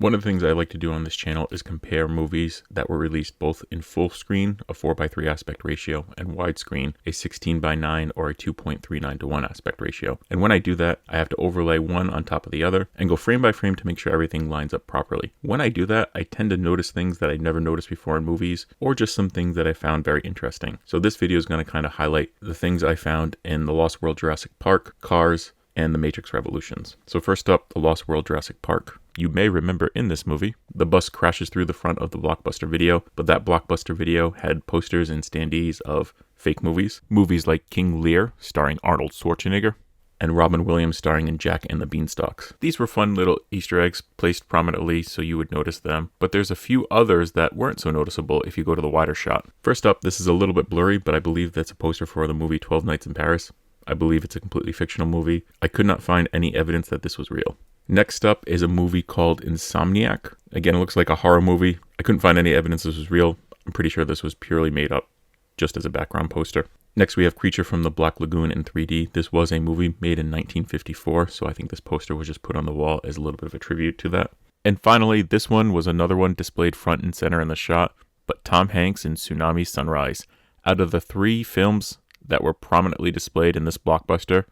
One of the things I like to do on this channel is compare movies that were released both in full screen, a 4:3 aspect ratio, and widescreen, a 16:9 or a 2.39:1 aspect ratio. And when I do that, I have to overlay one on top of the other and go frame by frame to make sure everything lines up properly. When I do that, I tend to notice things that I never noticed before in movies, or just some things that I found very interesting. So this video is going to kind of highlight the things I found in The Lost World Jurassic Park, Cars, and The Matrix Revolutions. So first up, The Lost World Jurassic Park. You may remember in this movie, the bus crashes through the front of the Blockbuster Video, but that Blockbuster Video had posters and standees of fake movies. Movies like King Lear, starring Arnold Schwarzenegger, and Robin Williams starring in Jack and the Beanstalks. These were fun little Easter eggs placed prominently so you would notice them, but there's a few others that weren't so noticeable if you go to the wider shot. First up, this is a little bit blurry, but I believe that's a poster for the movie 12 Nights in Paris. I believe it's a completely fictional movie. I could not find any evidence that this was real. Next up is a movie called Insomniac. Again, it looks like a horror movie. I couldn't find any evidence this was real. I'm pretty sure this was purely made up, just as a background poster. Next, we have Creature from the Black Lagoon in 3D. This was a movie made in 1954, so I think this poster was just put on the wall as a little bit of a tribute to that. And finally, this one was another one displayed front and center in the shot, but Tom Hanks in Tsunami Sunrise. Out of the three films that were prominently displayed in this blockbuster,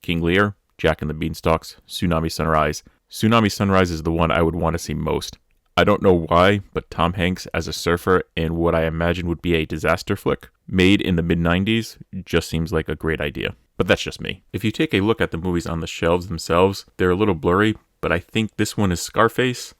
King Lear, Jack and the Beanstalks, Tsunami Sunrise. Tsunami Sunrise is the one I would want to see most. I don't know why, but Tom Hanks as a surfer in what I imagine would be a disaster flick made in the mid-90s just seems like a great idea. But that's just me. If you take a look at the movies on the shelves themselves, they're a little blurry, but I think this one is Scarface,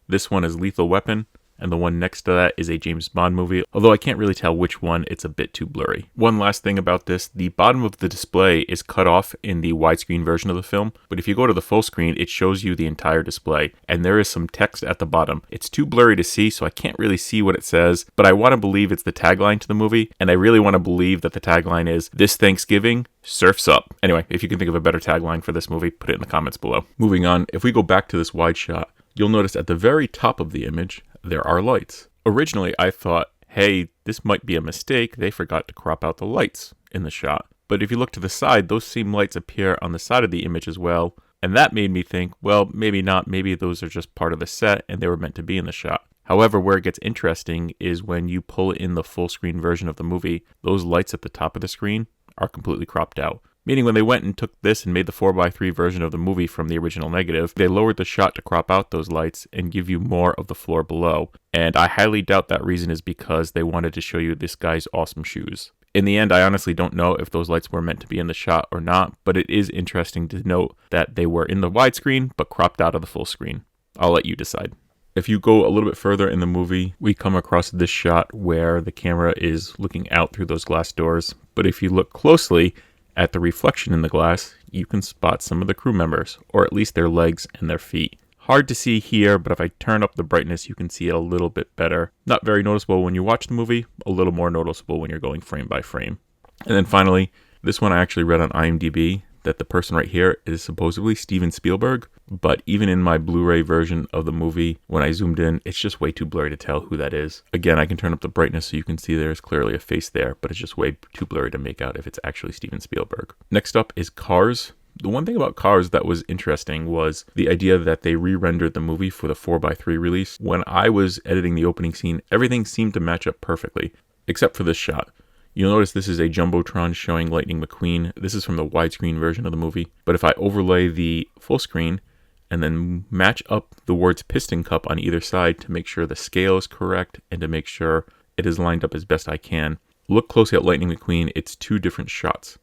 this one is Lethal Weapon, and the one next to that is a James Bond movie, although I can't really tell which one, it's a bit too blurry. One last thing about this, the bottom of the display is cut off in the widescreen version of the film, but if you go to the full screen, it shows you the entire display, and there is some text at the bottom. It's too blurry to see, so I can't really see what it says, but I want to believe it's the tagline to the movie, and I really want to believe that the tagline is, "This Thanksgiving, surf's up." Anyway, if you can think of a better tagline for this movie, put it in the comments below. Moving on, if we go back to this wide shot, you'll notice at the very top of the image, there are lights. Originally, I thought, hey, this might be a mistake. They forgot to crop out the lights in the shot. But if you look to the side, those same lights appear on the side of the image as well. And that made me think, well, maybe not. Maybe those are just part of the set and they were meant to be in the shot. However, where it gets interesting is when you pull in the full screen version of the movie, those lights at the top of the screen are completely cropped out. Meaning when they went and took this and made the 4:3 version of the movie from the original negative, they lowered the shot to crop out those lights and give you more of the floor below. And I highly doubt that reason is because they wanted to show you this guy's awesome shoes. In the end, I honestly don't know if those lights were meant to be in the shot or not, but it is interesting to note that they were in the widescreen but cropped out of the full screen. I'll let you decide. If you go a little bit further in the movie, we come across this shot where the camera is looking out through those glass doors. But if you look closely at the reflection in the glass, you can spot some of the crew members, or at least their legs and their feet. Hard to see here, but if I turn up the brightness, you can see it a little bit better. Not very noticeable when you watch the movie, a little more noticeable when you're going frame by frame. And then finally, this one I actually read on IMDb, that the person right here is supposedly Steven Spielberg, but even in my Blu-ray version of the movie, when I zoomed in, it's just way too blurry to tell who that is. Again, I can turn up the brightness so you can see there's clearly a face there, but it's just way too blurry to make out if it's actually Steven Spielberg. Next up is Cars. The one thing about Cars that was interesting was the idea that they re-rendered the movie for the 4:3 release. When I was editing the opening scene, everything seemed to match up perfectly, except for this shot. You'll notice this is a Jumbotron showing Lightning McQueen. This is from the widescreen version of the movie. But if I overlay the full screen and then match up the words Piston Cup on either side to make sure the scale is correct and to make sure it is lined up as best I can, look closely at Lightning McQueen. It's two different shots.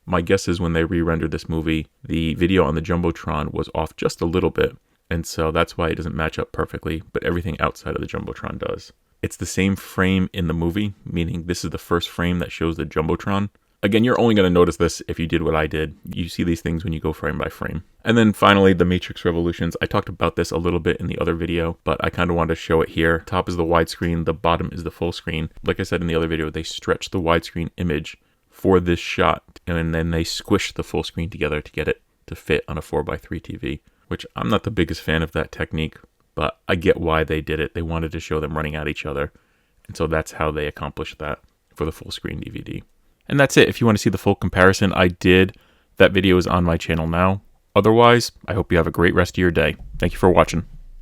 My guess is when they re-rendered this movie, the video on the Jumbotron was off just a little bit. And so that's why it doesn't match up perfectly, but everything outside of the Jumbotron does. It's the same frame in the movie, meaning this is the first frame that shows the Jumbotron. Again, you're only going to notice this if you did what I did. You see these things when you go frame by frame. And then finally, The Matrix Revolutions. I talked about this a little bit in the other video, but I kind of wanted to show it here. Top is the widescreen, the bottom is the full screen. Like I said in the other video, they stretched the widescreen image for this shot, and then they squished the full screen together to get it to fit on a 4:3 TV, which I'm not the biggest fan of that technique. But I get why they did it. They wanted to show them running at each other. And so that's how they accomplished that for the full screen DVD. And that's it. If you want to see the full comparison I did, that video is on my channel now. Otherwise, I hope you have a great rest of your day. Thank you for watching.